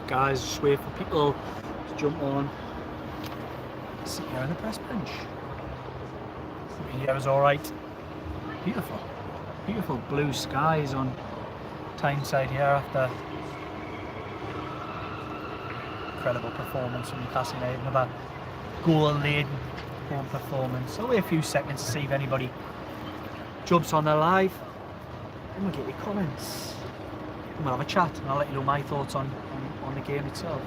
guys, just wait for people to jump on. Sit here on the press bench. Here is alright. Beautiful. Beautiful blue skies on Tyneside here after incredible performance from Newcastle United. Another goal-laden home performance. I'll wait a few seconds to see if anybody jumps on there live. And we'll get your comments. And we'll have a chat and I'll let you know my thoughts on the game itself.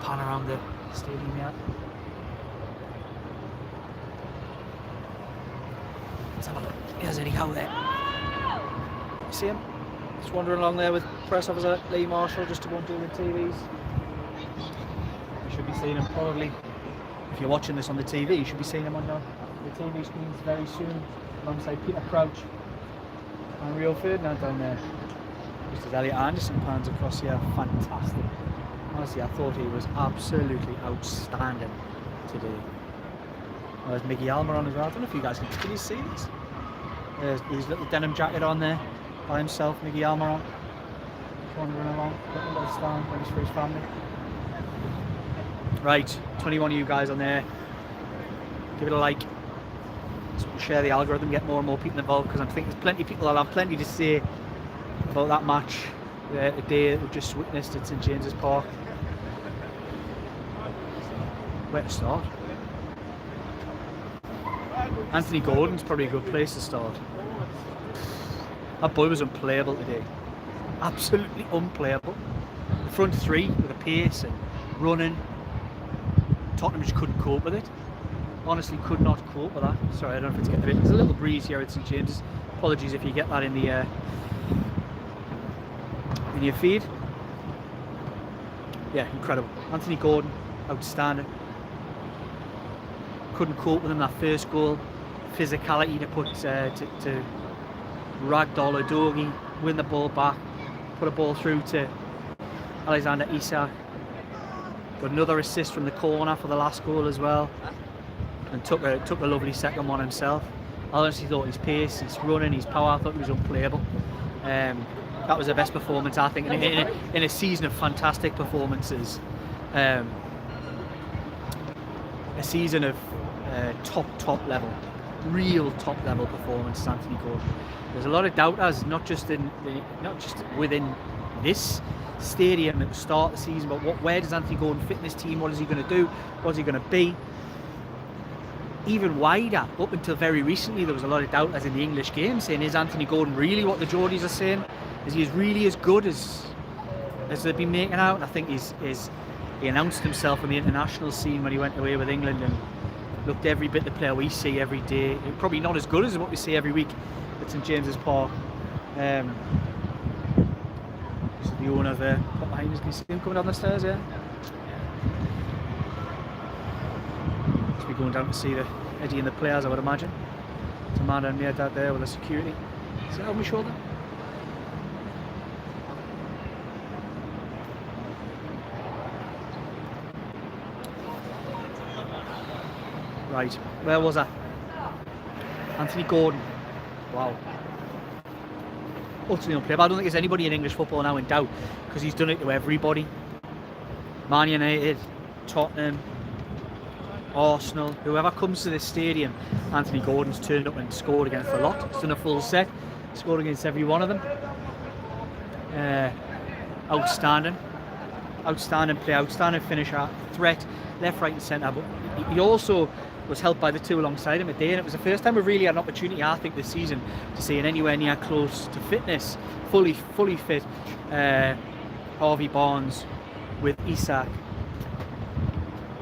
Pan around the stadium here. Let's have a look. There's Eddie Howe there. You see him? Just wandering along there with press officer Lee Marshall just to go and do the TVs. You should be seeing him probably, if you're watching this on the TV, you should be seeing him on the TV screens very soon, alongside Peter Crouch and Rio Ferdinand down there. Just as Elliot Anderson pans across here, fantastic. Honestly, I thought he was absolutely outstanding today. There's Mickey Almiron as well. I don't know if you guys can you see this? There's his little denim jacket on there by himself, Mickey Almiron. Wandering along, got a little stand, ready for his family. Right, 21 of you guys on there. Give it a like. Share the algorithm, get more and more people involved, because I think there's plenty of people that'll have plenty to say about that match today that we've just witnessed at St James's Park. Where to start? Anthony Gordon's probably a good place to start. That boy was unplayable today. Absolutely unplayable. The front three with the pace and running. Tottenham just couldn't cope with it. Honestly, could not cope with that. Sorry, I don't know if it's getting a bit. There's a little breeze here at St James's. Apologies if you get that in the in your feed. Yeah, incredible. Anthony Gordon, outstanding. Couldn't cope with him that first goal. Physicality to put to ragdoll Udogie, win the ball back, put a ball through to Alexander Isak. Got another assist from the corner for the last goal as well, and took a lovely second one himself. I honestly thought his pace, his running, his power, I thought he was unplayable. That was the best performance, I think, in a season of fantastic performances. A season of top level, real top level performances. Anthony Gordon. There's a lot of doubters, not just within this stadium at the start of the season, but where does Anthony Gordon fit in this team? What is he going to do? What is he going to be? Even wider, up until very recently, there was a lot of doubters in the English game saying, is Anthony Gordon really what the Geordies are saying? Is he really as good as they've been making out? And I think he announced himself on the international scene when he went away with England and looked every bit the player we see every day. Probably not as good as what we see every week at St James's Park. So the owner there, behind us, can you see him coming down the stairs? Yeah. Must be going down to see the Eddie and the players, I would imagine. There's a man down near that there with the security. Is that on my shoulder? Right, where was I? Anthony Gordon. Wow. Utterly unplayable. I don't think there's anybody in English football now in doubt, because he's done it to everybody. Man United, Tottenham, Arsenal, whoever comes to this stadium, Anthony Gordon's turned up and scored against a lot. He's done a full set, scored against every one of them. Outstanding. Outstanding play, outstanding finisher, threat, left, right and centre. But he also was helped by the two alongside him today, and it was the first time we've really had an opportunity, I think, this season to see an anywhere near close to fitness, fully fit Harvey Barnes with Isak,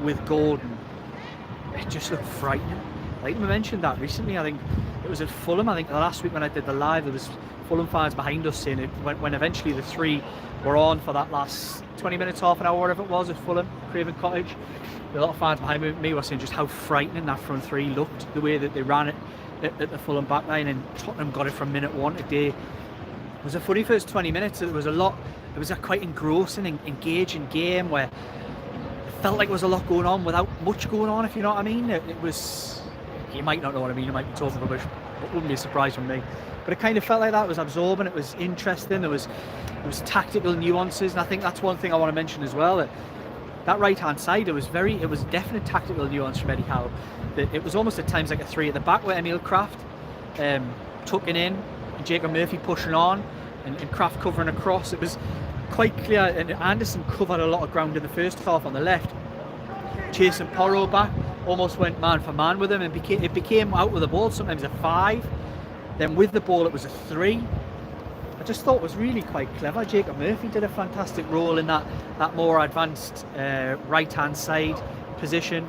with Gordon. It just looked frightening. I think we mentioned that recently. I think it was at Fulham. I think last week when I did the live, there was Fulham fans behind us saying it when eventually the three were on for that last 20 minutes, half an hour, whatever it was, at Fulham, Craven Cottage. A lot of fans behind me were saying just how frightening that front three looked, the way that they ran it at the Fulham backline, and Tottenham got it from minute one today. It was a funny first 20 minutes. It was a quite engrossing and engaging game where it felt like there was a lot going on without much going on, if you know what I mean. It was, you might not know what I mean, you might be talking rubbish, but it wouldn't be a surprise from me. But it kind of felt like that. It was absorbing, it was interesting, there was was tactical nuances, and I think that's one thing I want to mention as well. That right hand side, it was definite tactical nuance from Eddie Howe. That it was almost at times like a 3 at the back where Emil Kraft tucking in, and Jacob Murphy pushing on, and Kraft covering across. It was quite clear, and Anderson covered a lot of ground in the first half on the left. Chasing Porro back, almost went man for man with him, and it became out with the ball sometimes a 5. Then with the ball it was a 3. I just thought it was really quite clever. Jacob Murphy did a fantastic role in that more advanced right hand side position.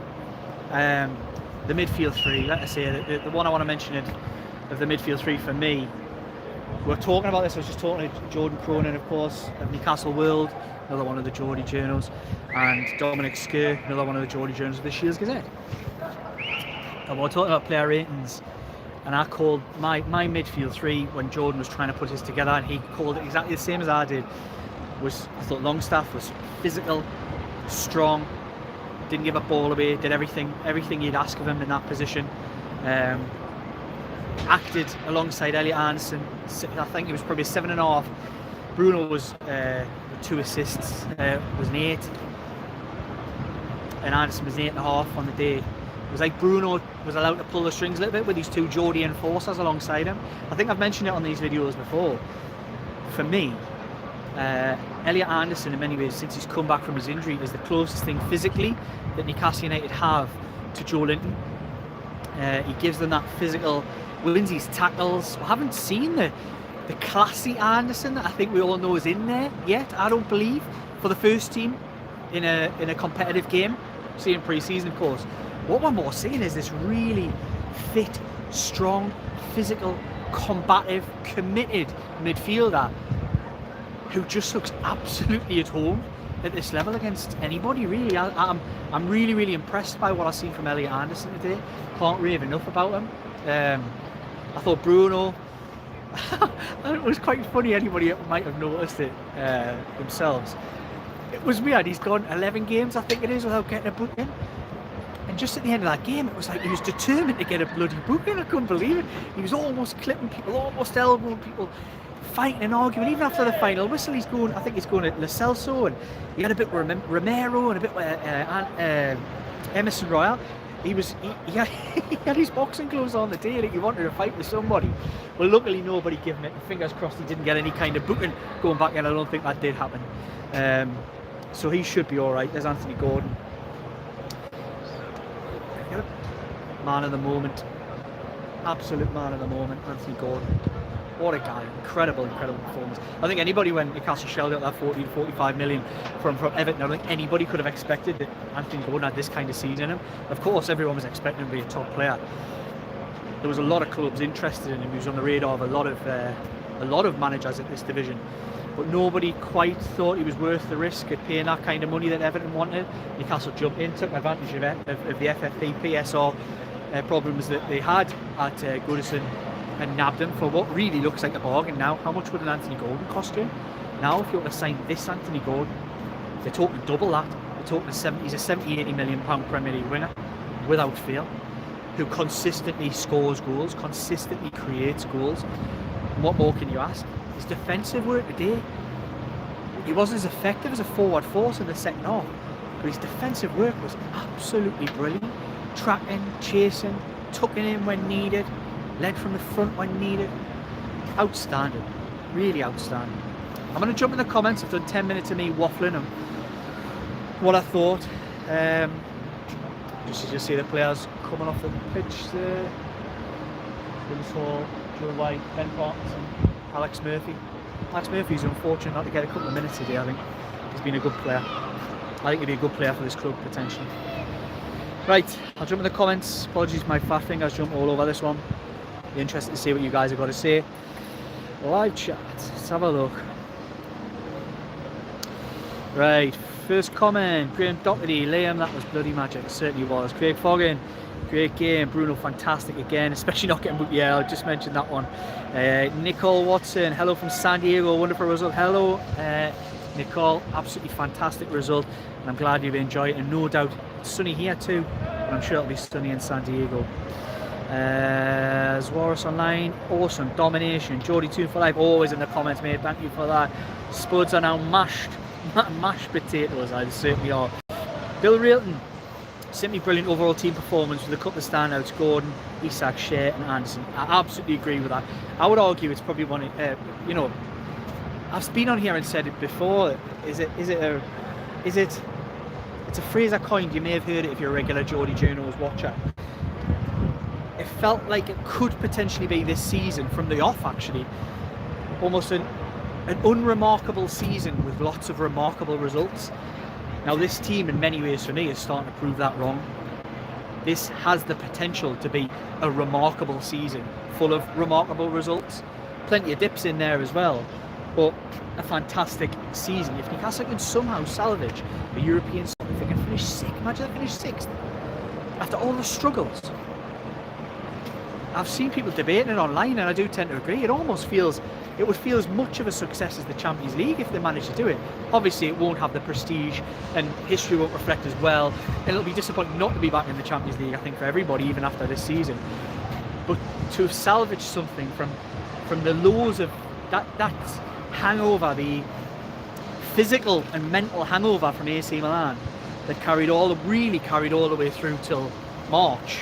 The midfield 3, let us say, the one I want to mention of the midfield 3 for me, we're talking about this, I was just talking to Jordan Cronin, of course, of Newcastle World, another one of the Geordie journals, and Dominic Schur, another one of the Geordie journals of the Shields Gazette. And we're talking about player ratings, and I called my midfield 3 when Jordan was trying to put his together, and he called it exactly the same as I did. I thought Longstaff was physical, strong, didn't give a ball away, did everything you'd ask of him in that position. Acted alongside Elliot Anderson. I think it was probably a 7.5. Bruno was 2 assists, was an 8, and Anderson was an 8.5 on the day. It was like Bruno was allowed to pull the strings a little bit with these 2 Geordie enforcers alongside him. I think I've mentioned it on these videos before. For me, Elliot Anderson, in many ways, since he's come back from his injury, is the closest thing physically that Newcastle United have to Joe Linton. He gives them that physical, wins his tackles. We haven't seen the classy Anderson that I think we all know is in there yet, I don't believe, for the first team in a competitive game. Seeing pre-season, of course. What we're more seeing is this really fit, strong, physical, combative, committed midfielder who just looks absolutely at home at this level against anybody, really. I'm really, really impressed by what I've seen from Elliot Anderson today. Can't rave enough about him. I thought Bruno, it was quite funny, anybody might have noticed it themselves. It was weird, he's gone 11 games, I think it is, without getting a booking. And just at the end of that game, it was like he was determined to get a bloody booking. I couldn't believe it. He was almost clipping people, almost elbowing people, fighting and arguing. Even after the final whistle, I think he's going at Lo Celso, and he had a bit with Romero and a bit with Emerson Royal. He had his boxing gloves on the day, like he wanted to fight with somebody. Well, luckily nobody gave him it. Fingers crossed he didn't get any kind of booking going back in. I don't think that did happen. So he should be all right. There's Anthony Gordon. Man of the moment. Absolute man of the moment, Anthony Gordon. What a guy. Incredible performance. I think anybody, when Newcastle shelled out that 40 to 45 million from Everton, I don't think anybody could have expected that Anthony Gordon had this kind of season in him. Of course, everyone was expecting him to be a top player. There was a lot of clubs interested in him. He was on the radar of a lot of managers at this division. But nobody quite thought he was worth the risk of paying that kind of money that Everton wanted. Newcastle jumped in, took advantage of the FFP, PSR problems that they had at Goodison, and nabbed him for what really looks like a bargain now. How much would an Anthony Gordon cost you? Now, if you were to sign this Anthony Gordon, they're talking double that. They're talking he's a 70, 80 million pound Premier League winner, without fail, who consistently scores goals, consistently creates goals. And what more can you ask? His defensive work today, he wasn't as effective as a forward force in the second half, but his defensive work was absolutely brilliant. Tracking, chasing, tucking in when needed, led from the front when needed. Outstanding, really outstanding. I'm going to jump in the comments. I've done 10 minutes of me waffling and what I thought. Just as you see the players coming off the pitch there. Willis Hall, Joe White, Ben Parkinson, Alex Murphy. Alex Murphy's unfortunate not to get a couple of minutes today. I think he's been a good player. I think he'd be a good player for this club potentially. Right, I'll jump in the comments. Apologies for my fat fingers, jump all over this one. Be interested to see what you guys have got to say. Live chat, let's have a look. Right, first comment, Graham Doherty, Liam, that was bloody magic, it certainly was. Craig Foggin, great game. Bruno, fantastic again, especially not getting booked. Yeah, I just mentioned that one. Nicole Watson, hello from San Diego, wonderful result. Hello, Nicole, absolutely fantastic result, and I'm glad you've enjoyed it, and no doubt it's sunny here too, and I'm sure it'll be sunny in San Diego. Zwaris online, awesome domination. Geordie 2 for life, always in the comments, mate. Thank you for that. Spuds are now mashed potatoes. I certainly are. Bill Railton, simply brilliant overall team performance with a couple of standouts: Gordon, Isak, Schar, and Anderson. I absolutely agree with that. I would argue it's probably one. I've been on here and said it before. It's a phrase I coined. You may have heard it if you're a regular Geordie Journals watcher. It felt like it could potentially be this season from the off, actually. Almost an unremarkable season with lots of remarkable results. Now this team in many ways for me is starting to prove that wrong. This has the potential to be a remarkable season full of remarkable results. Plenty of dips in there as well, but a fantastic season. If Newcastle can somehow salvage a European spot, if they can finish sixth, imagine they finish sixth after all the struggles. I've seen people debating it online, and I do tend to agree. It would feel as much of a success as the Champions League if they manage to do it. Obviously, it won't have the prestige, and history won't reflect as well. And it'll be disappointing not to be back in the Champions League, I think, for everybody, even after this season. But to have salvaged something from the lows of that hangover, the physical and mental hangover from AC Milan that really carried all the way through till March.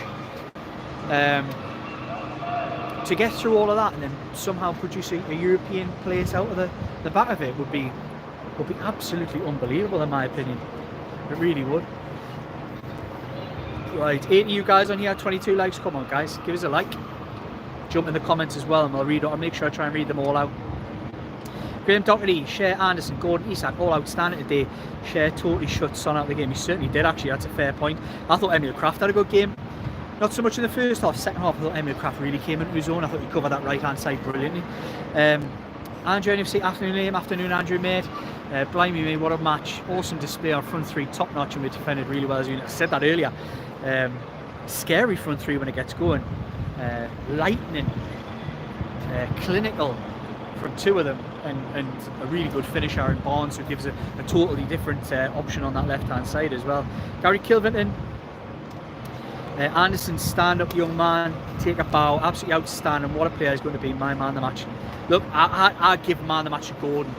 To get through all of that and then somehow producing a European place out of the back of it would be absolutely unbelievable, in my opinion. It really would. Right, 8 of you guys on here, 22 likes. Come on, guys, give us a like. Jump in the comments as well, and I'll make sure I try and read them all out. Graham Doherty, Schar, Anderson, Gordon, Isak, all outstanding today. Schar totally shut Son out of the game. He certainly did, actually. That's a fair point. I thought Emil Kraft had a good game. Not so much in the first half. Second half, I thought Emil Kraft really came into his own. I thought he covered that right-hand side brilliantly. Andrew NFC, afternoon Andrew, mate. Blimey me, what a match. Awesome display on front three, top-notch, and we defended really well as a unit. I said that earlier. Scary front three when it gets going. Lightning, clinical from two of them, and a really good finisher in Barnes, who gives a totally different option on that left-hand side as well. Gary Kilvington. Anderson, stand-up young man, take a bow, absolutely outstanding. What a player he's going to be, my man of the match. Look, I'd give man of the match to Gordon.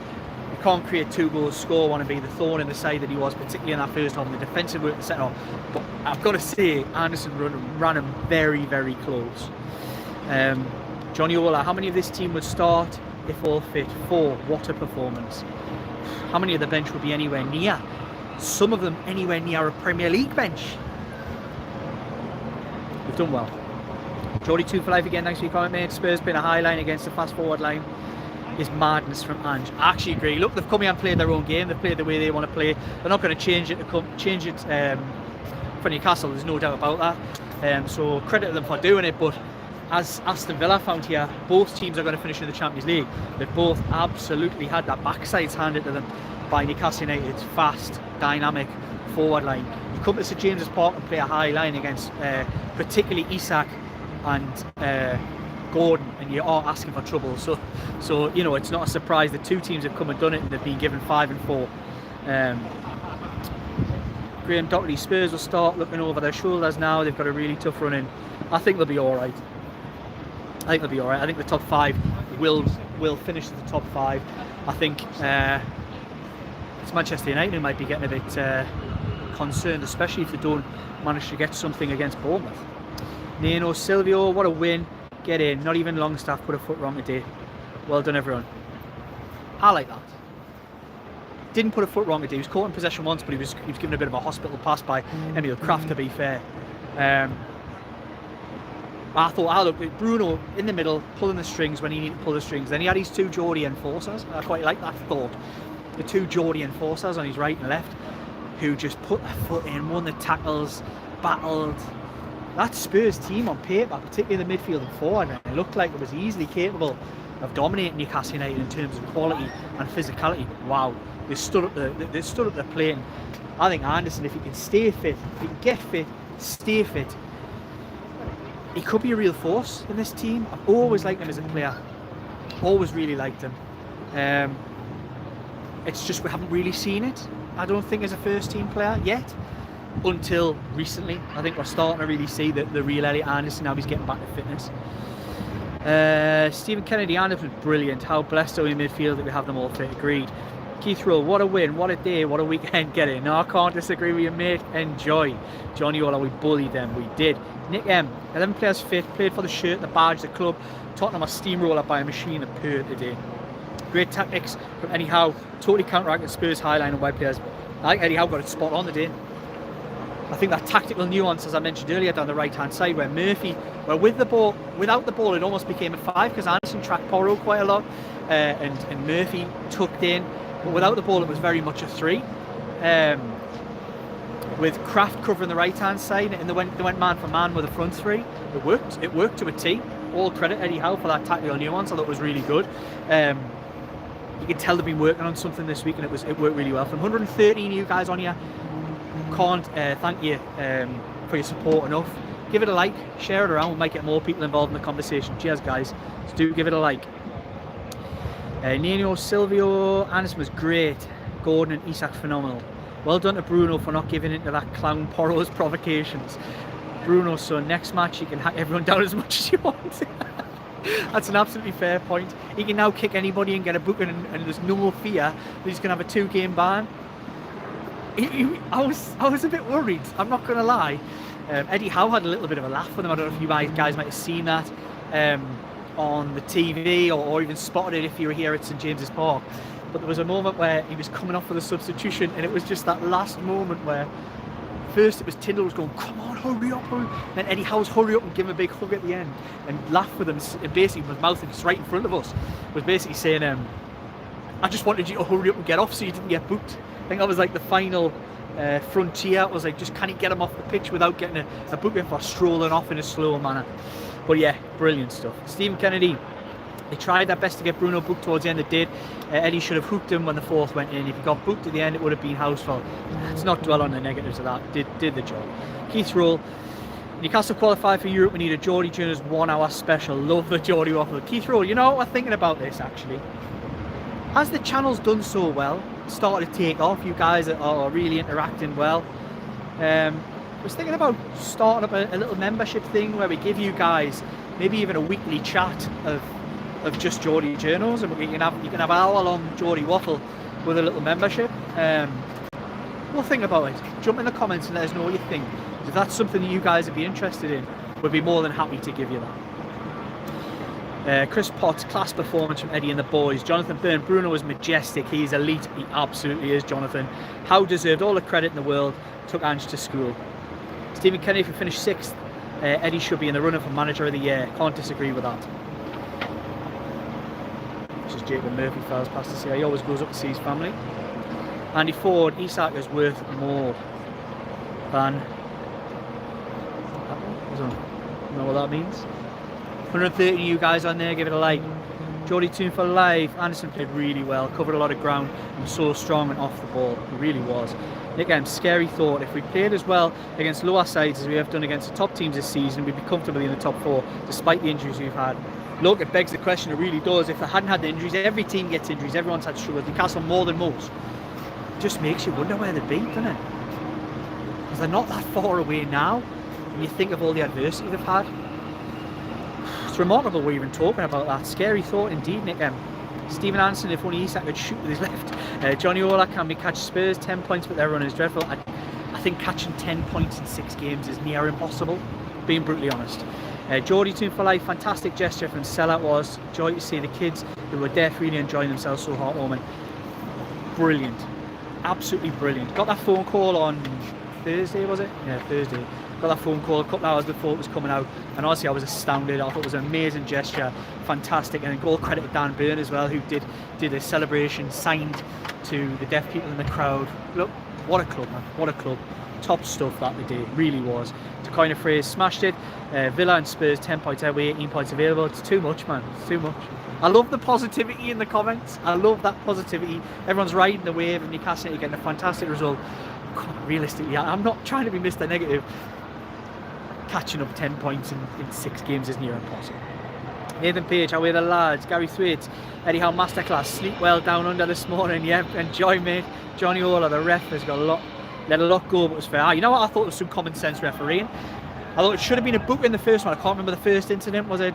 You can't create 2 goals, score one, and be the thorn in the side that he was, particularly in that first half, and the defensive work in the second half. But I've got to say, Anderson ran him very, very close. Johnny Ola, how many of this team would start if all fit? 4. What a performance. How many of the bench would be anywhere near? Some of them anywhere near a Premier League bench. We've done well. Geordie 2 for life again, thanks for your comment, mate. Spurs playing a high line against the fast forward line is madness from Ange. I actually agree. Look, they've come here and played their own game. They've played the way they want to play. They're not going to change it for Newcastle. There's no doubt about that. So credit to them for doing it. But as Aston Villa found here, both teams are going to finish in the Champions League. They've both absolutely had their backsides handed to them by Newcastle United's fast, dynamic forward line. You come to St James's Park and play a high line against particularly Isak and Gordon, and you are asking for trouble. So you know, it's not a surprise that 2 teams have come and done it, and they've been given 5 and 4. Graham Doherty, Spurs will start looking over their shoulders now. They've got a really tough run in. I think they'll be all right. I think the top 5 will finish at the top 5. I think it's Manchester United who might be getting a bit concerned, especially if they don't manage to get something against Bournemouth. Nino Silvio, what a win. Get in. Not even Longstaff put a foot wrong today. Well done, everyone. I like that. Didn't put a foot wrong today. He was caught in possession once, but he was given a bit of a hospital pass by Emil Kraft, to be fair. I thought, look, Bruno in the middle, pulling the strings when he needed to pull the strings. Then he had his 2 Geordie enforcers. I quite like that thought. The 2 Geordie enforcers on his right and left, who just put their foot in, won the tackles, battled. That Spurs team on paper, particularly the midfield and forward, it looked like it was easily capable of dominating Newcastle United in terms of quality and physicality. Wow, they stood up the plate. I think Anderson, if he can stay fit, if he can get fit, stay fit, he could be a real force in this team. I've always liked him as a player. Always really liked him. It's just we haven't really seen it, I don't think, as a first team player yet. until recently. I think we're starting to really see the real Elliot Anderson now he's getting back to fitness. Stephen Kennedy, Anderson was brilliant. How blessed are we in midfield that we have them all fit? Agreed. Keith Rowe, what a win, what a day, what a weekend. Get it? No, I can't disagree with you, mate. Enjoy. Johnny Ola, we bullied them. We did. Nick M, 11 players fit, played for the shirt, the badge, the club. Tottenham are steamroller by a machine of purr today. Great tactics from Eddie Howe. Totally counteracted Spurs' highline and wide players. I think Eddie Howe got it spot on today. I think that tactical nuance, as I mentioned earlier, down the right-hand side, where Murphy, where with the ball, without the ball, it almost became a 5 because Anderson tracked Porro quite a lot, and Murphy tucked in. But without the ball, it was very much a 3. With Kraft covering the right-hand side, and they went man for man with the front 3. It worked. It worked to a T. All credit Eddie Howe for that tactical nuance. I thought it was really good. You could tell they've been working on something this week, and it worked really well. From 113 of you guys on here, can't thank you for your support enough. Give it a like, share it around. We might get more people involved in the conversation. Cheers, guys. So do give it a like. Nino, Silvio, Anderson was great. Gordon and Isak phenomenal. Well done to Bruno for not giving in to that clown Porro's provocations. Bruno's son, next match you can hack everyone down as much as you want. That's an absolutely fair point. He can now kick anybody and get a booking, and there's no fear that he's going to have a 2-game ban. I was a bit worried, I'm not going to lie. Eddie Howe had a little bit of a laugh with him. I don't know if you guys might have seen that on the TV or even spotted it if you were here at St James's Park. But there was a moment where he was coming off for the substitution, and it was just that last moment where first it was Tyndall was going, come on, hurry up, hurry. Then Eddie Howe's hurry up and give him a big hug at the end and laugh with him, and basically with his mouth just right in front of us, was basically saying, I just wanted you to hurry up and get off so you didn't get booked. I think that was like the final frontier. It was like, just can he get him off the pitch without getting a booking for strolling off in a slow manner. But yeah, brilliant stuff. Stephen Kennedy, they tried their best to get Bruno booked towards the end. They did. Eddie should have hooked him when the 4th went in. If he got booked at the end, it would have been house fault. Let's not dwell on the negatives of that. Did the job. Keith Roll, Newcastle qualified for Europe. We need a Geordie Journers 1 hour special. Love the Geordie waffle. Keith Roll, you know what we're thinking about this actually? As the channel's done so well, started to take off, you guys are really interacting well. I was thinking about starting up a little membership thing where we give you guys maybe even a weekly chat of just Geordie journals, and you can have an hour-long Geordie waffle with a little membership. We'll think about it. Jump in the comments and let us know what you think. If that's something that you guys would be interested in, we'd be more than happy to give you that. Chris Potts, class performance from Eddie and the boys. Jonathan Byrne, Bruno is majestic. He's elite. He absolutely is, Jonathan. How deserved all the credit in the world. Took Ange to school. Stephen Kennedy, if we finish 6th, Eddie should be in the running for manager of the year. Can't disagree with that. This is Jacob Murphy, fouls past to say he always goes up to see his family. Andy Ford, Isak is worth more than that one. I don't know what that means. 130 of you guys on there, give it a like. Geordie Toon for life. Anderson played really well, covered a lot of ground, and was so strong and off the ball. He really was. Nick M, scary thought. If we played as well against lower sides as we have done against the top teams this season, we'd be comfortably in the top 4, despite the injuries we've had. Look, it begs the question, it really does. If they hadn't had the injuries, every team gets injuries, everyone's had struggles. Newcastle more than most. It just makes you wonder where they'd be, doesn't it? Because they're not that far away now, and you think of all the adversity they've had. It's remarkable we're even talking about that. Scary thought indeed, Nick M. Stephen Anderson, if only Isak could shoot with his left. Johnny Ola, can we catch Spurs? 10 points, but their run is dreadful. I think catching 10 points in 6 games is near impossible, being brutally honest. Geordie Toon for life, fantastic gesture from Sellout was. Joy to see the kids who were deaf really enjoying themselves, so heartwarming. Brilliant. Absolutely brilliant. Got that phone call on Thursday, was it? Yeah, Thursday. Got that phone call a couple of hours before it was coming out, and honestly I was astounded. I thought it was an amazing gesture, fantastic, and all credit to Dan Byrne as well, who did a celebration signed to the deaf people in the crowd. Look, what a club, man, what a club. Top stuff that they did, really was. To coin a phrase, smashed it. Villa and Spurs 10 points away, 18 points available. It's too much, man, it's too much. I love the positivity in the comments. I love that positivity. Everyone's riding the wave of Newcastle United getting a fantastic result. Realistically, I'm not trying to be Mr. Negative. Catching up 10 points in 6 games is near impossible. Nathan Page, how are the lads? Gary Thwaites, Eddie Howe masterclass. Sleep well down under this morning. Yeah, enjoy, mate. Johnny Ola, the ref, has got a lot let a lot go, but was fair. You know what? I thought it was some common sense refereeing. I thought it should have been a book in the first one. I can't remember the first incident. Was it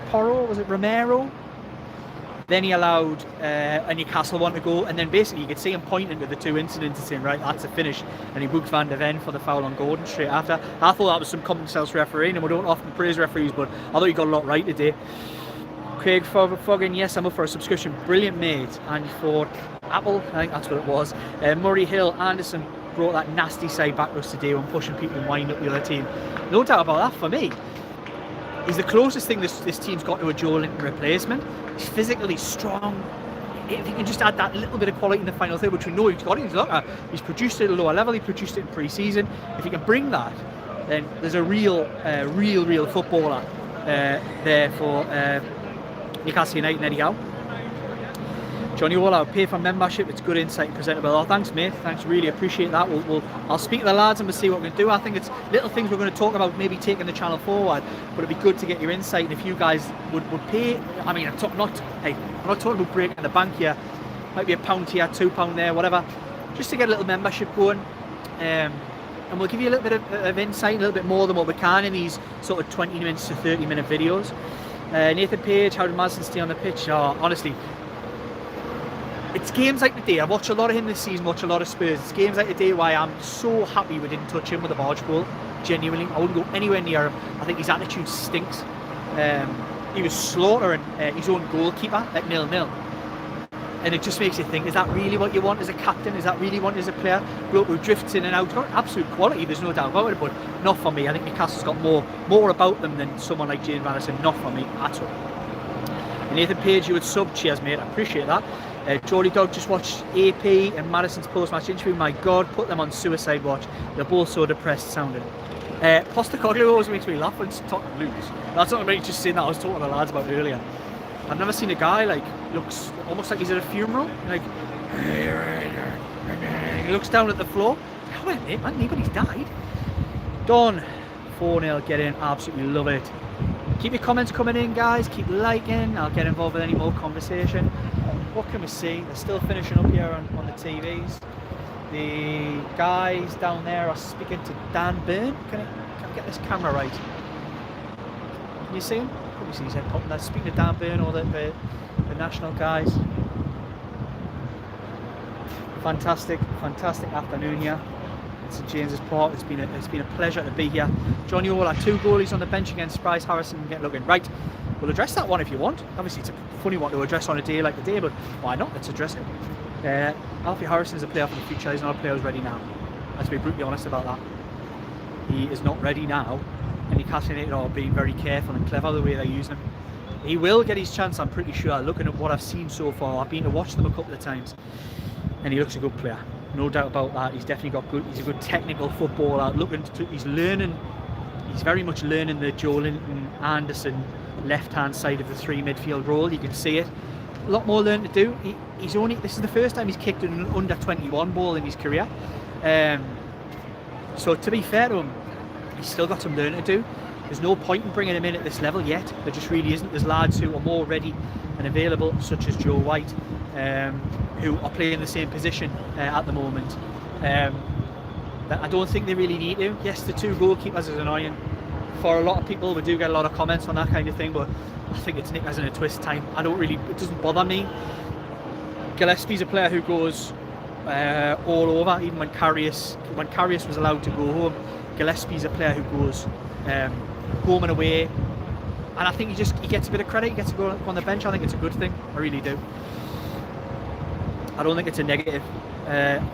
Porro? Was it Romero? Then he allowed a Newcastle one to go, and then basically you could see him pointing to the two incidents and saying, right, that's a finish, and he booked Van de Ven for the foul on Gordon straight after. I thought that was some common sense refereeing, and we don't often praise referees, but I thought he got a lot right today. Craig Foggin, yes, I'm up for a subscription. Brilliant, mate. And for Apple, I think that's what it was. Murray Hill, Anderson brought that nasty side back to us today when pushing people and winding up the other team. No doubt about that for me. He's the closest thing this team's got to a Joe Linton replacement. He's physically strong. If he can just add that little bit of quality in the final third, which we know he's got in his locker, he's produced it at a lower level, he produced it in pre-season. If he can bring that, then there's a real footballer there for Newcastle United and Eddie Howe. Johnny Wall, I'll pay for membership. It's good insight and presentable. Oh, thanks, mate. Thanks, really appreciate that. I'll speak to the lads and we'll see what we can do. I think it's little things we're going to talk about, maybe taking the channel forward. But it'd be good to get your insight. And if you guys would pay, I mean, I'm not talking about breaking the bank here. Might be £1 here, £2 there, whatever. Just to get a little membership going. And we'll give you a little bit of insight, a little bit more than what we can in these sort of 20 minutes to 30 minute videos. Nathan Page, how did Madison stay on the pitch? Oh, honestly, it's games like today. I watch a lot of him this season, watch a lot of Spurs. It's games like today why I'm so happy we didn't touch him with a barge pole. Genuinely, I wouldn't go anywhere near him. I think his attitude stinks. He was slaughtering his own goalkeeper at 0-0. And it just makes you think, is that really what you want as a captain? Is that really what you want as a player? Bloke who drifts in and out, got absolute quality, there's no doubt about it, but not for me. I think Newcastle's got more about them than someone like James Madison. Not for me at all. And Nathan Page, you would sub, cheers mate, I appreciate that. Jolly Dog just watched AP and Madison's post-match interview. My God, put them on suicide watch. They're both so depressed sounding. Postecoglou always makes me laugh when Tottenham lose. That's not me just saying that. I was talking to the lads about it earlier. I've never seen a guy like looks almost like he's at a funeral. Like he looks down at the floor. Oh, wait, mate, man, nobody's died. Done. 4-0, get in. Absolutely love it. Keep your comments coming in, guys. Keep liking. I'll get involved with any more conversation. What can we see? They're still finishing up here on the TVs. The guys down there are speaking to Dan Byrne. Can I get this camera right? Can you see him? Probably see his head popping. They're speaking to Dan Byrne or the national guys. Fantastic afternoon here at St James's Park. It's been a pleasure to be here. Johnny Ola, 2 goalies on the bench against Bryce Harrison and get looking right. We'll address that one if you want. Obviously it's a funny one to address on a day like today, but why not? Let's address it. Alfie Harrison is a player for the future. He's not a player who's ready now. Let's be brutally honest about that. He is not ready now, and Newcastle United are being very careful and clever the way they're using him. He will get his chance, I'm pretty sure. Looking at what I've seen so far, I've been to watch them a couple of times, and he looks a good player. No doubt about that. He's definitely got good. He's a good technical footballer. He's learning. He's very much learning the Joe Linton, Anderson left-hand side of the 3 midfield role. You can see it. A lot more learning to do. This is the first time he's kicked an under 21 ball in his career. So to be fair to him, he's still got some learning to do. There's no point in bringing him in at this level yet. There just really isn't. There's lads who are more ready and available, such as Joe White, who are playing the same position at the moment. That I don't think they really need to. Yes, the 2 goalkeepers is annoying. For a lot of people, we do get a lot of comments on that kind of thing, but I think it's Nick as in a twist time. It doesn't bother me. Gillespie's a player who goes all over, even when Karius was allowed to go home. Gillespie's a player who goes home and away, and I think he gets a bit of credit. He gets to go on the bench. I think it's a good thing. I really do. I don't think it's a negative.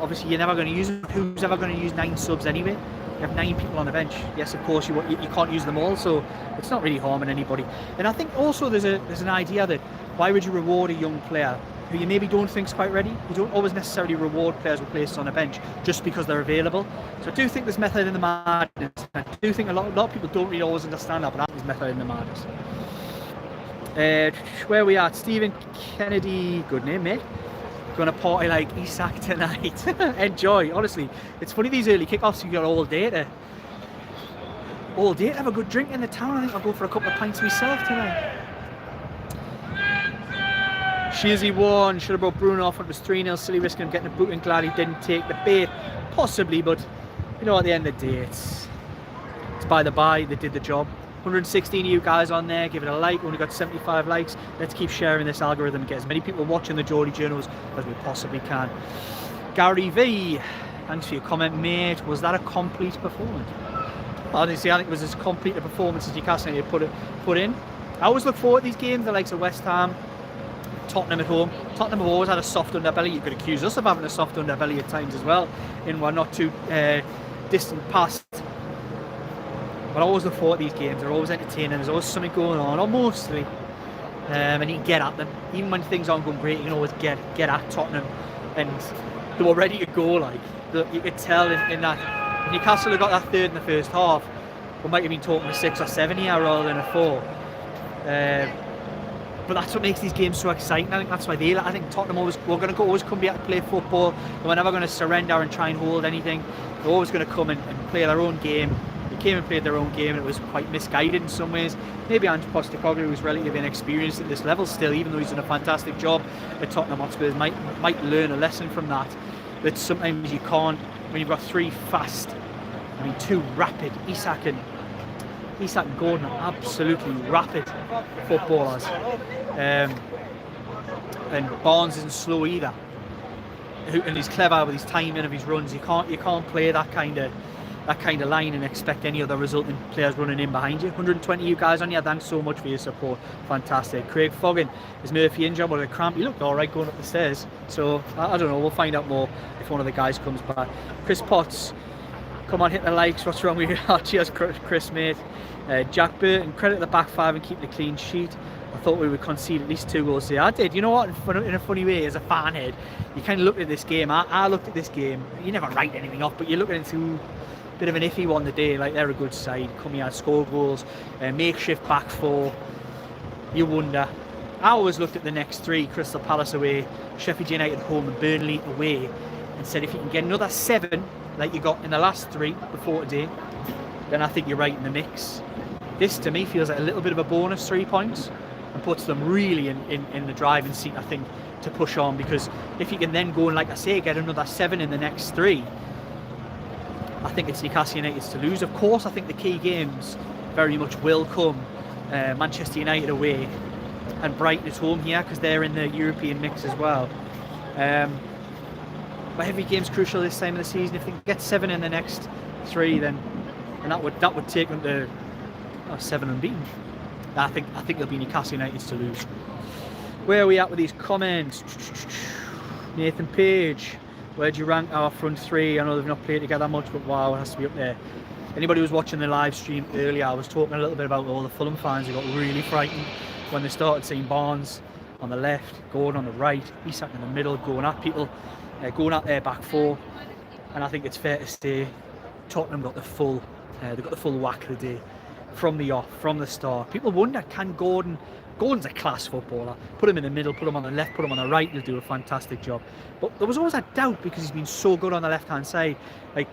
Obviously, you're never going to use them. Who's ever going to use 9 subs anyway? You have 9 people on the bench. Yes, of course, you can't use them all, so it's not really harming anybody. And I think also there's an idea that why would you reward a young player who you maybe don't think's quite ready? You don't always necessarily reward players with places on a bench just because they're available. So I do think there's method in the madness. I do think a lot of people don't really always understand that, but I think there's method in the madness. Where we are, Stephen Kennedy, good name, mate. Gonna party like Isak tonight. Enjoy, honestly. It's funny these early kickoffs, you got all day to have a good drink in the town. I think I'll go for a couple of pints myself tonight. Shizzy won, should have brought Bruno off when it was 3-0, silly risking him getting a boot and glad he didn't take the bait. Possibly, but you know, at the end of the day, it's by the by, they did the job. 116 of you guys on there, give it a like, only got 75 likes. Let's keep sharing this algorithm and get as many people watching the Geordie Journals as we possibly can. Gary V, thanks for your comment, mate. Was that a complete performance? Honestly, I think it was as complete a performance as Newcastle United put in. I always look forward to these games, the likes of West Ham, Tottenham at home. Tottenham have always had a soft underbelly. You could accuse us of having a soft underbelly at times as well, in one not too distant past. But I always look forward to these games. They're always entertaining. There's always something going on, or mostly. And you can get at them. Even when things aren't going great, you can always get at Tottenham. And they were ready to go, like. You could tell in that. Newcastle have got that third in the first half. We might have been talking a 6 or 7 here rather than a 4. But that's what makes these games so exciting. I think that's why I think Tottenham always come here to play football. They're never going to surrender and try and hold anything. They're always going to come and play their own game. Came and played their own game, and it was quite misguided in some ways. Maybe Ange Postecoglou, who's relatively inexperienced at this level still, even though he's done a fantastic job at Tottenham Hotspur, might learn a lesson from that. That sometimes you can't, when you've got 3 fast, 2 rapid, Isak and Gordon are absolutely rapid footballers, and Barnes isn't slow either, and he's clever with his timing of his runs. You can't play that kind of line and expect any other result in players running in behind you. 120 you guys on here, thanks so much for your support, fantastic. Craig Foggin, is Murphy injured or a cramp? He looked alright going up the stairs, so I don't know, we'll find out more if one of the guys comes back. Chris Potts, come on, hit the likes, what's wrong with you? Cheers Chris, mate. Jack Burton, credit the back 5 and keep the clean sheet. I thought we would concede at least 2 goals today. I did. You know what, in a funny way, as a fan head, you kind of looked at this game. I looked at this game, you never write anything off, but you're looking into bit of an iffy one today. Like, they're a good side, come here, score goals, makeshift back 4. You wonder. I always looked at the next 3, Crystal Palace away, Sheffield United home and Burnley away, and said if you can get another 7 like you got in the last 3 before today, then I think you're right in the mix. This to me feels like a little bit of a bonus 3 points and puts them really in the driving seat, I think, to push on, because if you can then go and, like I say, get another 7 in the next 3, I think it's Newcastle United's to lose. Of course, I think the key games very much will come. Manchester United away and Brighton at home here, because they're in the European mix as well. But every game's crucial this time of the season. If they can get 7 in the next 3, then that would take them to 7 unbeaten. I think it'll be Newcastle United's to lose. Where are we at with these comments? Nathan Page, where'd you rank our front 3? I know they've not played together much, but wow, it has to be up there. Anybody who was watching the live stream earlier, I was talking a little bit about all the Fulham fans who got really frightened when they started seeing Barnes on the left, Gordon on the right, Isak in the middle, going at people, going at their back 4. And I think it's fair to say Tottenham got the full whack of the day from the off, from the start. People wonder, can Gordon's a class footballer. Put him in the middle, put him on the left, put him on the right, he'll do a fantastic job. But there was always that doubt, because he's been so good on the left-hand side. Like,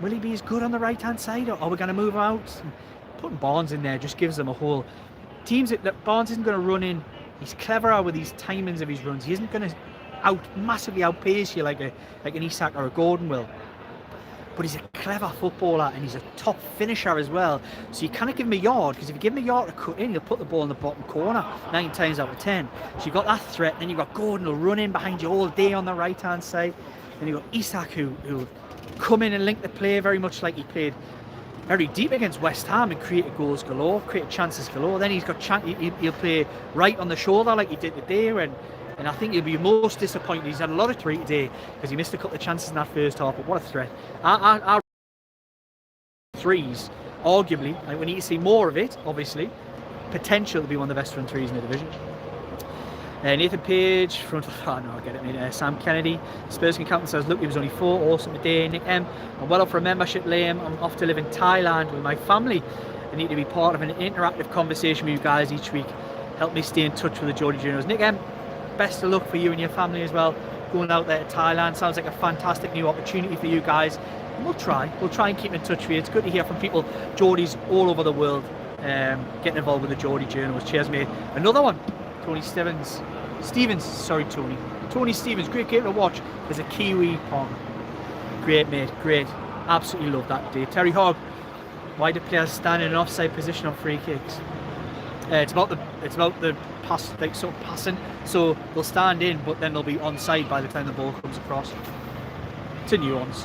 will he be as good on the right-hand side, or are we going to move out? And putting Barnes in there just gives them a whole... Teams that Barnes isn't going to run in. He's cleverer with these timings of his runs. He isn't going to massively outpace you like an Isak or a Gordon will. But he's a clever footballer, and he's a top finisher as well. So you kind of give him a yard, because if you give him a yard to cut in, he'll put the ball in the bottom corner 9 times out of 10. So you've got that threat, then you've got Gordon who'll run in behind you all day on the right hand side. Then you've got Isak who'll come in and link the play very much like he played very deep against West Ham and created goals galore, created chances galore. Then he's got he'll play right on the shoulder like he did today, and I think he'll be most disappointed. He's had a lot of treat today because he missed a couple of chances in that first half, but what a threat. Our 3s, arguably, like, we need to see more of it, obviously. Potential to be one of the best front 3s in the division. Nathan Page, front of... Oh, no, I get it, mate. Sam Kennedy, Spurs accountant says, look, he was only 4, awesome today. Nick M, I'm well up for a membership, Liam. I'm off to live in Thailand with my family. I need to be part of an interactive conversation with you guys each week. Help me stay in touch with the Geordie Journals. Nick M, best of luck for you and your family as well. Going out there to Thailand sounds like a fantastic new opportunity for you guys. And we'll try and keep in touch with you. It's good to hear from people, Geordies all over the world, getting involved with the Geordie Journals. Cheers, mate. Another one. Tony Stevens, Stevens, sorry, Tony. Tony Stevens, great game to watch. There's a Kiwi pong. Great, mate, great. Absolutely love that day. Terry Hogg, why do players stand in an offside position on free kicks? It's about the pass, like sort of passing. So they'll stand in, but then they'll be onside by the time the ball comes across. It's a nuance.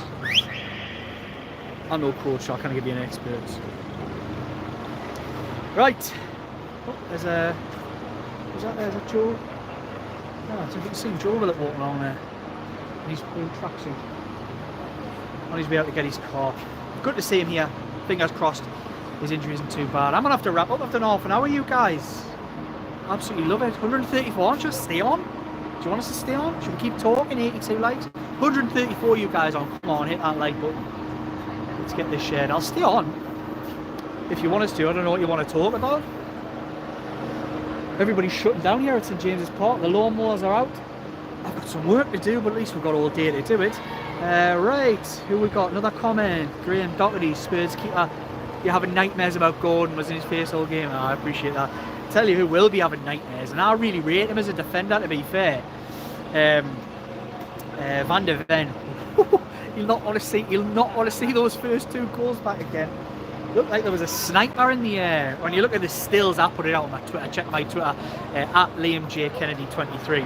I'm no coach, so I can't give you an expert. Right. Oh, there's a Joe. No, I think you see Joe Willett walking along there. And he's in tracksuit. On his way out to get his car. Good to see him here. Fingers crossed his injury isn't too bad. I'm gonna have to wrap up after half an hour, you guys. Absolutely love it. 134, just stay on. Do you want us to stay on? Should we keep talking? 82 likes. 134 you guys on. Come on, hit that like button. Let's get this shared. I'll stay on. If you want us to, I don't know what you want to talk about. Everybody's shutting down here at St James's Park. The lawnmowers are out. I've got some work to do, but at least we've got all day to do it. Right, who we got? Another comment. Graham Doherty, Spurs keeper. You're having nightmares about Gordon, was in his face all game. Oh, I appreciate that. Tell you who will be having nightmares, and I really rate him as a defender, to be fair. Van der Ven. You'll not want to see those first two goals back again. Looked like there was a sniper in the air. When you look at the stills, I put it out on my Twitter. Check my Twitter at Liam J Kennedy 23.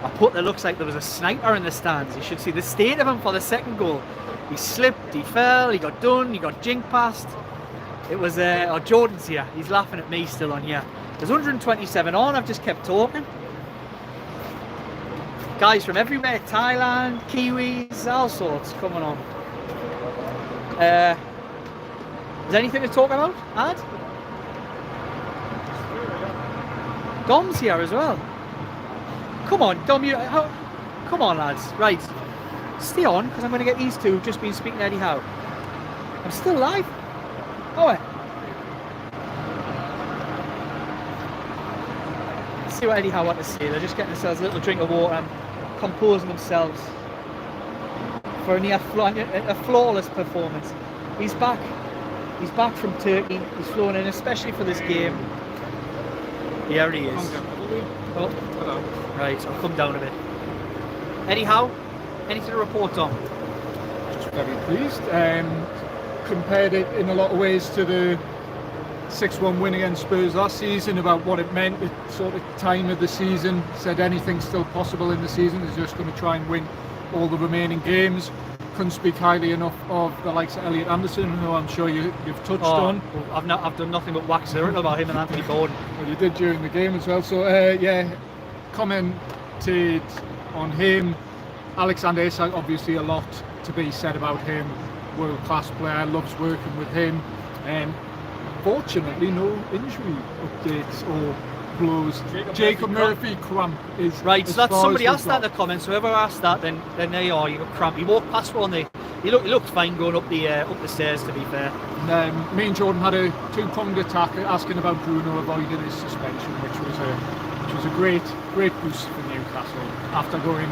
I put there looks like there was a sniper in the stands. You should see the state of him for the second goal. He slipped, he fell, he got done, he got jinked past. It was Jordan's here. He's laughing at me still on here. There's 127 on. I've just kept talking. Guys from everywhere, Thailand, Kiwis, all sorts coming on. Is there anything to talk about, Ad? Dom's here as well. Come on, Dom, come on, lads. Right, stay on, because I'm going to get these two who've just been speaking to Eddie Howe. I'm still live. Oh, let's see what Eddie Howe want to say. They're just getting themselves a little drink of water and composing themselves for a flawless performance. He's back. He's back from Turkey. He's flown in especially for this game. Here he is. Oh, hello. Right, I'll come down a bit. Eddie Howe, anything to report on? Just very pleased. Compared it in a lot of ways to the 6-1 win against Spurs last season, about what it meant at sort of time of the season. Said anything's still possible in the season. Is just going to try and win all the remaining games. Couldn't speak highly enough of the likes of Elliot Anderson, who I'm sure you've touched on. I've done nothing but wax lyrical about him and Anthony Gordon. Well, you did during the game as well. So yeah, commented on him. Alexander Isak, obviously a lot to be said about him. World class player, loves working with him. Fortunately, no injury updates or blows. Jacob Murphy cramp is right. So that's somebody asked that in the comments. Whoever asked that, then there you are. You got cramp. He walked past one. He looked fine going up the stairs. To be fair. And, me and Jordan had a two-pronged attack asking about Bruno avoiding his suspension, which was a great boost for Newcastle after going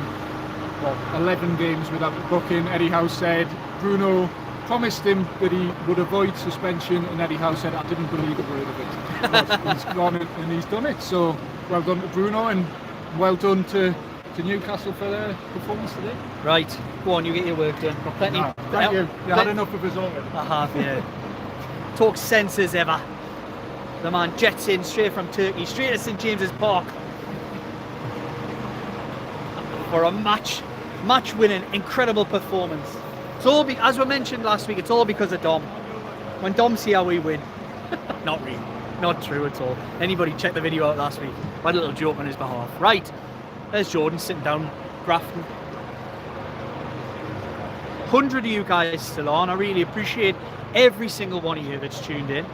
11 games without a booking. Eddie Howe said Bruno promised him that he would avoid suspension, and Eddie Howe said, I didn't believe a word of it. He's gone and he's done it. So well done to Bruno, and well done to Newcastle for their performance today. Right, go on, you get your work done. Got plenty. No, thank you. You had enough of us already. I have, yeah. Talk sense as ever. The man jets in straight from Turkey, straight to St James's Park for a match-winning, incredible performance. It's all as we mentioned last week, it's all because of Dom. When Dom's here, we win. Not really. Not true at all. Anybody check the video out last week? I had a little joke on his behalf. Right, there's Jordan sitting down, grafting. 100 of you guys still on. I really appreciate every single one of you that's tuned in.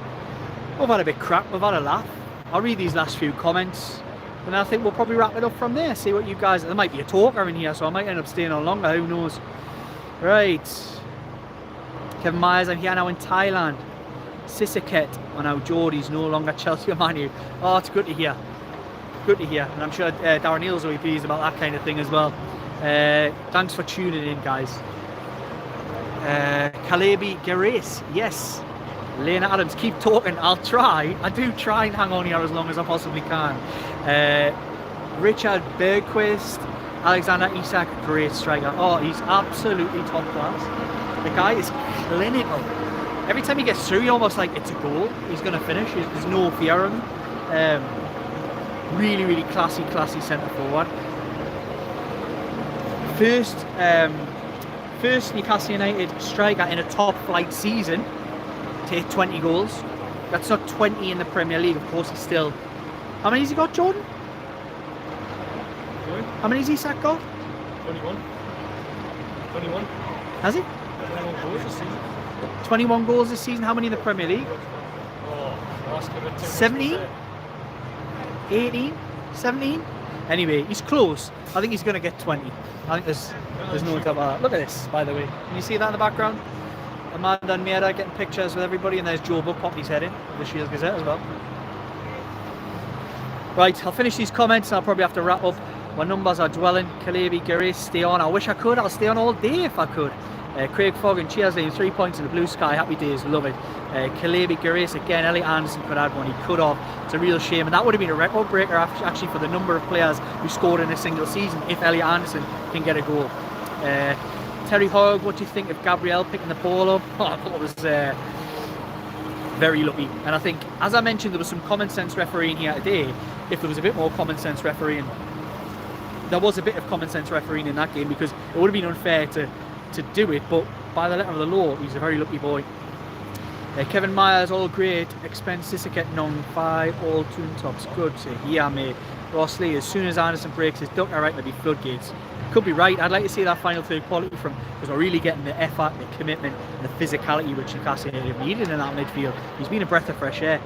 We've had a bit crap, we've had a laugh. I'll read these last few comments, and I think we'll probably wrap it up from there. See what you guys... There might be a talker in here, so I might end up staying on longer, who knows. Right. Kevin Myers, I'm here now in Thailand. Sisaket, on how Geordie's no longer Chelsea or Man U. Oh, it's good to hear. Good to hear. And I'm sure Darren Neal's will be pleased about that kind of thing as well. Thanks for tuning in, guys. Kalebi Gares, yes. Lena Adams, keep talking. I'll try. I do try and hang on here as long as I possibly can. Richard Bergquist, Alexander Isak, great striker. Oh, he's absolutely top class. The guy is clinical. Every time he gets through, you're almost like it's a goal. He's going to finish. There's no fear of him. Really, really classy centre forward. First Newcastle United striker in a top flight season to hit 20 goals. That's not 20 in the Premier League, of course. He's still. How many has he got, Jordan? How many has Isak got? 21. 21. Has he? 21 goals this season. 21 goals this season. How many in the Premier League? Oh, 17? 18? 17? Anyway, he's close. I think he's going to get 20. I think there's no doubt about that. Look at this, by the way. Can you see that in the background? Amanda and Mira getting pictures with everybody, and there's Joe Buck popping his head in with the Shield Gazette as well. Right, I'll finish these comments and I'll probably have to wrap up. My numbers are dwelling. Kalebi, Garis, stay on. I wish I could. I'll stay on all day if I could. Craig Fogg and Cheers Lane, 3 points in the blue sky. Happy days, love it. Kalebi, Garis again. Elliot Anderson could add one. He could have. It's a real shame, and that would have been a record breaker actually for the number of players who scored in a single season if Elliot Anderson can get a goal. Terry Hogg, what do you think of Gabriel picking the ball up? Oh, I thought it was very lucky. And I think, as I mentioned, there was some common sense refereeing here today. If there was a bit more common sense refereeing, there was a bit of common sense refereeing in that game, because it would have been unfair to do it, but by the letter of the law, he's a very lucky boy. Kevin Myers, all great. Expense Sisaket Nong 5, all tune tops. Good to hear, mate. Ross Lee, as soon as Anderson breaks his duck, right, maybe floodgates. Could be right. I'd like to see that final third quality from, because we're really getting the effort, the commitment, and the physicality which Newcastle United needed in that midfield. He's been a breath of fresh air.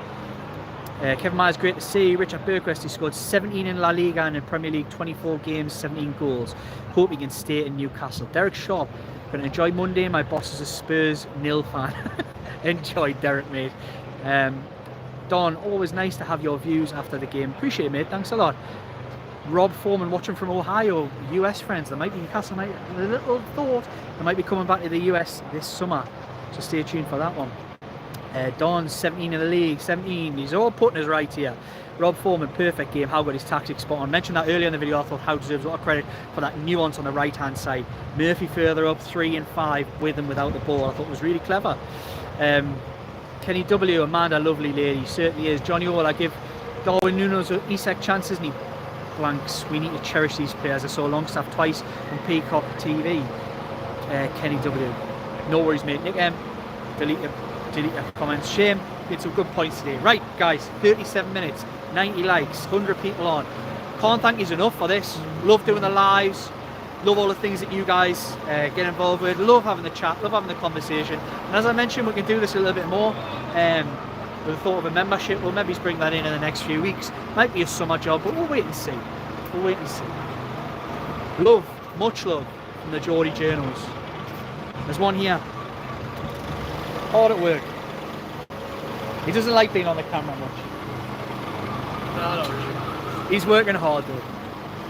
Kevin Myers, great to see. Richard Bergquist, he scored 17 in La Liga and in Premier League, 24 games, 17 goals. Hope he can stay in Newcastle. Derek Shaw, going to enjoy Monday. My boss is a Spurs nil fan. Enjoy, Derek, mate. Don, always nice to have your views after the game. Appreciate it, mate. Thanks a lot. Rob Foreman, watching from Ohio. US friends. There might be Newcastle, might a little thought they might be coming back to the US this summer. So stay tuned for that one. Don, 17 in the league, 17. He's all putting us right here. Rob Foreman, perfect game. How got his tactics spot on? Mentioned that earlier in the video. I thought How deserves a lot of credit for that nuance on the right hand side. Murphy further up, 3 and 5 with and without the ball. I thought it was really clever. Kenny W, Amanda, lovely lady, certainly is. Johnny All, I give Darwin Nunes Isak chances, and he blanks. We need to cherish these players. I saw Longstaff twice on Peacock TV. Kenny W, no worries, mate. Nick M, delete your comments. Shame, it's some good points today. Right, guys, 37 minutes, 90 likes, 100 people on. Can't thank you enough for this. Love doing the lives. Love all the things that you guys get involved with. Love having the chat, love having the conversation. And as I mentioned, we can do this a little bit more. With the thought of a membership, we'll maybe bring that in the next few weeks. Might be a summer job, but we'll wait and see. We'll wait and see. Love, much love from the Geordie Journals. There's one here. Hard at work. He doesn't like being on the camera much. No, not really. He's working hard though.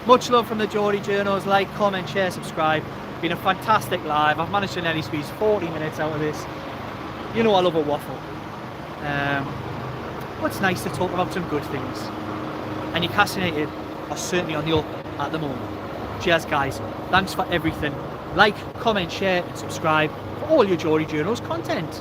Much love from the Geordie Journals. Like, comment, share, subscribe. Been a fantastic live. I've managed to nearly squeeze 40 minutes out of this. You know I love a waffle. What's nice to talk about some good things. And Newcastle United are certainly on the up at the moment. Cheers, guys. Thanks for everything. Like, comment, share, and subscribe for all your Geordie Journals content.